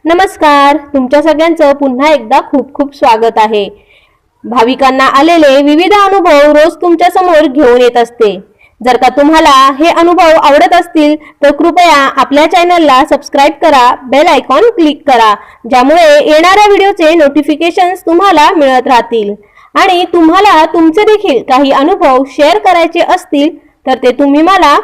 नमस्कार, तुमच्या सगळ्यांचं पुन्हा एकदा खूप खूप स्वागत आहे। भाविकांना आलेले विविध अनुभव रोज तुमच्या समोर घेऊन येत असते। जर का तुम्हाला हे अनुभव आवडत असतील तर कृपया आपल्या चॅनलला सबस्क्राइब करा, बेल आयकॉन क्लिक करा, ज्यामुळे येणाऱ्या व्हिडिओचे नोटिफिकेशन्स तुम्हाला मिळत राहतील। आणि तुम्हाला तुमचे देखील काही अनुभव शेअर करायचे असतील तर ते तुम्ही मला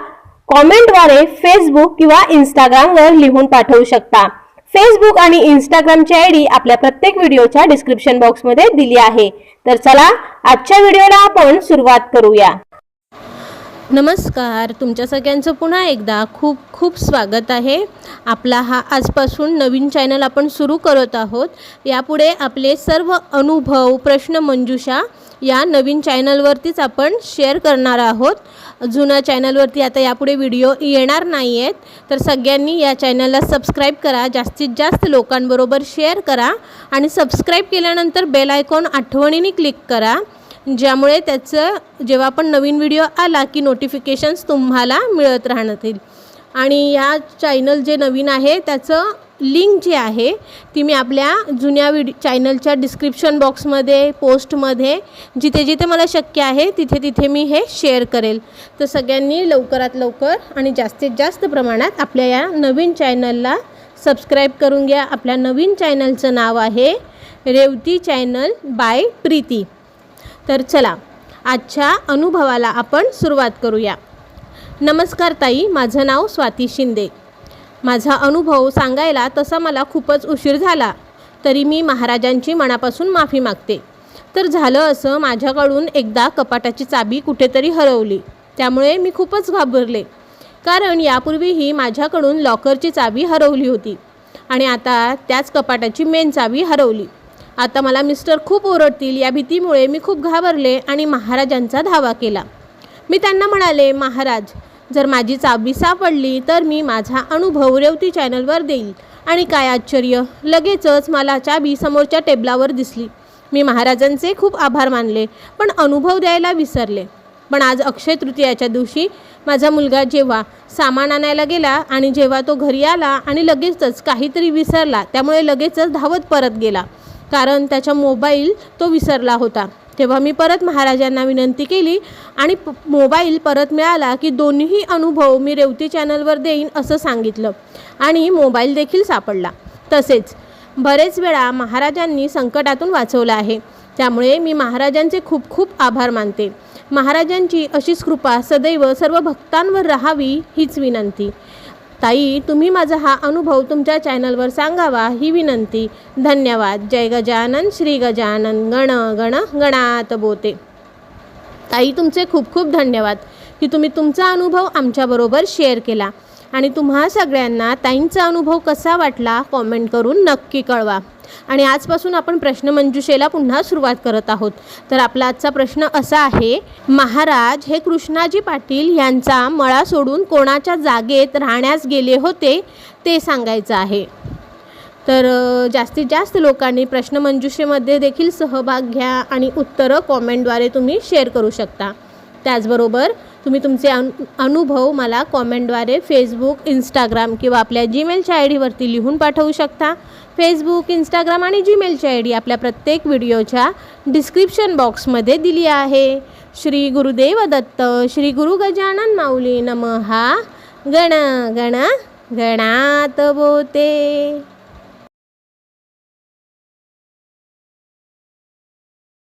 कमेंटद्वारे फेसबुक किंवा इंस्टाग्रामवर लिहून पाठवू शकता। फेसबुक आणि इंस्टाग्रामची आयडी आपल्या प्रत्येक व्हिडिओच्या डिस्क्रिप्शन बॉक्समध्ये दिली आहे। तर चला आजच्या व्हिडिओला आपण सुरुवात करूया। नमस्कार, तुमच्या सगळ्यांचं पुन्हा एकदा खूप खूप स्वागत आहे। आपला हा आजपासून नवीन चॅनल आपण सुरू करत आहोत। यापुढे आपले सर्व अनुभव, प्रश्न मंजुषा या नवीन चॅनलवरतीच आपण शेअर करणार आहोत। जुन्या चॅनलवरती आता यापुढे व्हिडिओ येणार नाही आहेत, तर सगळ्यांनी या चॅनलला सबस्क्राईब करा, जास्तीत जास्त लोकांबरोबर शेअर करा आणि सबस्क्राईब केल्यानंतर बेल आयकॉन आठवणीने क्लिक करा, ज्यामुळे त्याचं जेव्हा पण नवीन व्हिडिओ आला की नोटिफिकेशन्स तुम्हाला मिळत राहतील। आणि या चॅनल जे नवीन आहे त्याचं लिंक जी आहे ती मी आपल्या जुन्या चॅनलच्या डिस्क्रिप्शन बॉक्समध्ये, पोस्टमध्ये, जिथे जिथे मला शक्य आहे तिथे तिथे मी हे शेअर करेल। तर सगळ्यांनी लवकरात लवकर आणि जास्तीत जास्त प्रमाणात आपल्या या नवीन चॅनलला सबस्क्राईब करून घ्या। आपल्या नवीन चॅनलचं नाव आहे रेवती चॅनल बाय प्रीती। तर चला आजच्या अनुभवाला आपण सुरुवात करूया। नमस्कार ताई, माझं नाव स्वाती शिंदे। माझा अनुभव सांगायला तसा मला खूपच उशीर झाला, तरी मी महाराजांची मनापासून माफी मागते। तर झालं असं, माझ्याकडून एकदा कपाटाची चाबी कुठेतरी हरवली, त्यामुळे मी खूपच घाबरले, कारण यापूर्वीही माझ्याकडून लॉकरची चाबी हरवली होती आणि आता त्याच कपाटाची मेन चाबी हरवली। आता मला मिस्टर खूप ओरडतील या भीतीमुळे मी खूप घाबरले आणि महाराजांचा धावा केला। मी त्यांना म्हणाले, महाराज, जर माझी चाबी सापडली तर मी माझा अनुभव रेवती चॅनलवर देईल। आणि काय आश्चर्य, लगेचच मला चाबी समोरच्या टेबलावर दिसली। मी महाराजांचे खूप आभार मानले, पण अनुभव द्यायला विसरले। पण आज अक्षय तृतीयाच्या दिवशी माझा मुलगा जेव्हा सामान आणायला गेला आणि जेव्हा तो घरी आला आणि लगेचच काहीतरी विसरला, त्यामुळे लगेचच धावत परत गेला, कारण त्याचा मोबाईल तो विसरला होता। तेव्हा मी परत महाराजांना विनंती केली आणि मोबाईल परत मिळाला की दोन्ही अनुभव मी रेवती चॅनलवर देईन असं सांगितलं आणि मोबाईल देखील सापडला। तसेच बरेच वेळा महाराजांनी संकटातून वाचवलं आहे, त्यामुळे मी महाराजांचे खूप खूप आभार मानते। महाराजांची अशीच कृपा सदैव सर्व भक्तांवर राहावी हीच विनंती। ताई, तुम्ही माझा हा अनुभव तुमच्या चॅनलवर सांगावा ही विनंती। धन्यवाद। जय गजानन श्री गजानन गण गण गणात बोते। ताई, तुमचे खूप खूप धन्यवाद की तुम्ही तुमचा अनुभव आमच्याबरोबर शेअर केला आणि तुम्हा सगळ्यांना ताईंचा अनुभव कसा वाटला कॉमेंट करून नक्की कळवा। आणि आजपासून आपण प्रश्नमंजुषेला पुन्हा सुरुवात करत आहोत। तर आपला आजचा प्रश्न असा आहे, महाराज हे कृष्णाजी पाटील यांचा मळा सोडून कोणाच्या जागेत राहण्यास गेले होते ते सांगायचं आहे। तर जास्तीत जास्त लोकांनी प्रश्नमंजुषेमध्ये देखील सहभाग घ्या आणि उत्तरं कॉमेंटद्वारे तुम्ही शेअर करू शकता। त्याचबरोबर तुम्ही तुमचे अनुभव मला कॉमेंटद्वारे फेसबुक, इंस्टाग्राम किंवा आपल्या जीमेलच्या आयडीवरती लिहून पाठवू शकता। फेसबुक, इंस्टाग्राम आणि जीमेलची आयडी आपल्या प्रत्येक व्हिडिओच्या डिस्क्रिप्शन बॉक्समध्ये दिली आहे। श्री गुरुदेव दत्त। श्री गुरु गजानन माऊली नमः। गण गण गणात बोते।